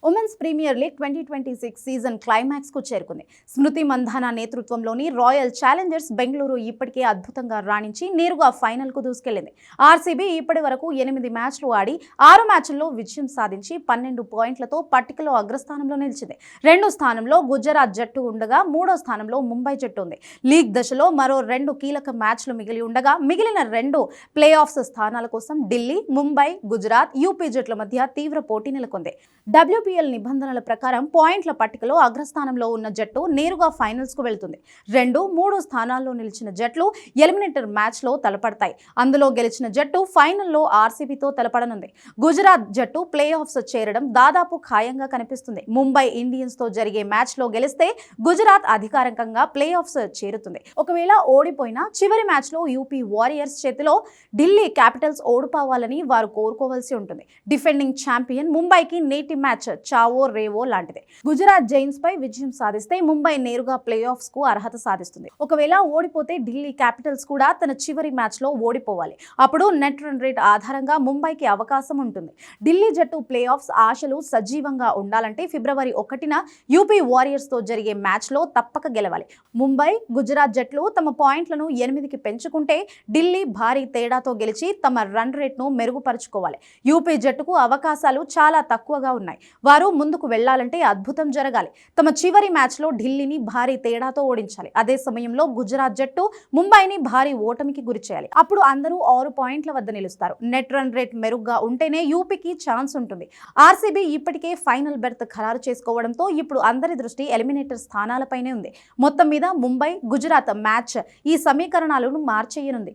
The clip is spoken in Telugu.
Women's premier league 2026 season climax కు చేరుకుంది. స్మృతి మంధాన నేతృత్వంలోని రాయల్ ఛాలెంజర్స్ బెంగళూరు ఇప్పటికే అద్భుతంగా రాణించి నేరుగా ఫైనల్ కు దూసుకెళ్లింది. ఆర్సీబీ ఇప్పటి వరకు 8 మ్యాచ్లు ఆడి 6 మ్యాచ్ల్లో విజయం సాధించి 12 పాయింట్లతో పట్టికలో అగ్రస్థానంలో నిలిచింది. 2వ స్థానంలో గుజరాత్ జట్టు ఉండగా 3వ స్థానంలో ముంబై జట్టు ఉంది. లీగ్ దశలో మరో 2 కీలక మ్యాచ్లు మిగిలి ఉండగా మిగిలిన 2 ప్లే ఆఫ్స్ స్థానాల కోసం ఢిల్లీ, ముంబై, గుజరాత్, యూపీ జట్ల మధ్య తీవ్ర పోటీ నెలకొంది. WPL నిబంధనల ప్రకారం పాయింట్ల పట్టికలో అగ్రస్థానంలో ఉన్న జట్టు నేరుగా ఫైనల్స్ కు వెళ్తుంది. 2, 3 స్థానాల్లో నిలిచిన జట్లు ఎలిమినేటర్ మ్యాచ్ లో తలపడతాయి. అందులో గెలిచిన జట్టు ఫైనల్లో ఆర్సీబీతో తలపడనుంది. గుజరాత్ జట్టు ప్లే ఆఫ్స్ చేరడం దాదాపు ఖాయంగా కనిపిస్తుంది. ముంబై ఇండియన్స్ తో జరిగే మ్యాచ్ లో గెలిస్తే గుజరాత్ అధికారికంగా ప్లే ఆఫ్స్ చేరుతుంది. ఒకవేళ ఓడిపోయినా చివరి మ్యాచ్ లో యూపీ వారియర్స్ చేతిలో ఢిల్లీ క్యాపిటల్స్ ఓడిపోవాలని వారు కోరుకోవాల్సి ఉంటుంది. డిఫెండింగ్ ఛాంపియన్ ముంబైకి నేటి మ్యాచ్ చావో రేవో లాంటిదే. గుజరాత్ జైన్స్ పై విజయం సాధిస్తే ముంబై నేరుగా ప్లే ఆఫ్స్ కు అర్హత సాధిస్తుంది. ఒకవేళ ఓడిపోతే ఢిల్లీ క్యాపిటల్స్ కూడా తన చివరి మ్యాచ్ లో ఓడిపోవాలి. అప్పుడు నెట్ రన్ రేట్ ఆధారంగా ముంబైకి అవకాశం ఉంటుంది. ఢిల్లీ జట్టు ప్లే ఆఫ్స్ ఆశలు సజీవంగా ఉండాలంటే ఫిబ్రవరి 1న యూపీ వారియర్స్ తో జరిగే మ్యాచ్ లో తప్పక గెలవాలి. ముంబై, గుజరాత్ జట్లు తమ పాయింట్లను 8కి పెంచుకుంటే ఢిల్లీ భారీ తేడాతో గెలిచి తమ రన్ రేట్ ను మెరుగుపరుచుకోవాలి. యూపీ జట్టుకు అవకాశాలు చాలా తక్కువగా ఉన్నాయి. వారు ముందుకు వెళ్లాలంటే అద్భుతం జరగాలి. తమ చివరి మ్యాచ్ లో ఢిల్లీని భారీ తేడాతో ఓడించాలి. అదే సమయంలో గుజరాత్ జట్టు ముంబైని భారీ ఓటమికి గురి చేయాలి. అప్పుడు అందరూ 6 పాయింట్ల వద్ద నిలుస్తారు. నెట్ రన్ రేట్ మెరుగ్గా ఉంటేనే యూపీకి ఛాన్స్ ఉంటుంది. ఆర్సీబీ ఇప్పటికే ఫైనల్ బెర్త్ ఖరారు చేసుకోవడంతో ఇప్పుడు అందరి దృష్టి ఎలిమినేటర్ స్థానాలపైనే ఉంది. మొత్తం మీద ముంబై, గుజరాత్ మ్యాచ్ ఈ సమీకరణాలను మార్చేయనుంది.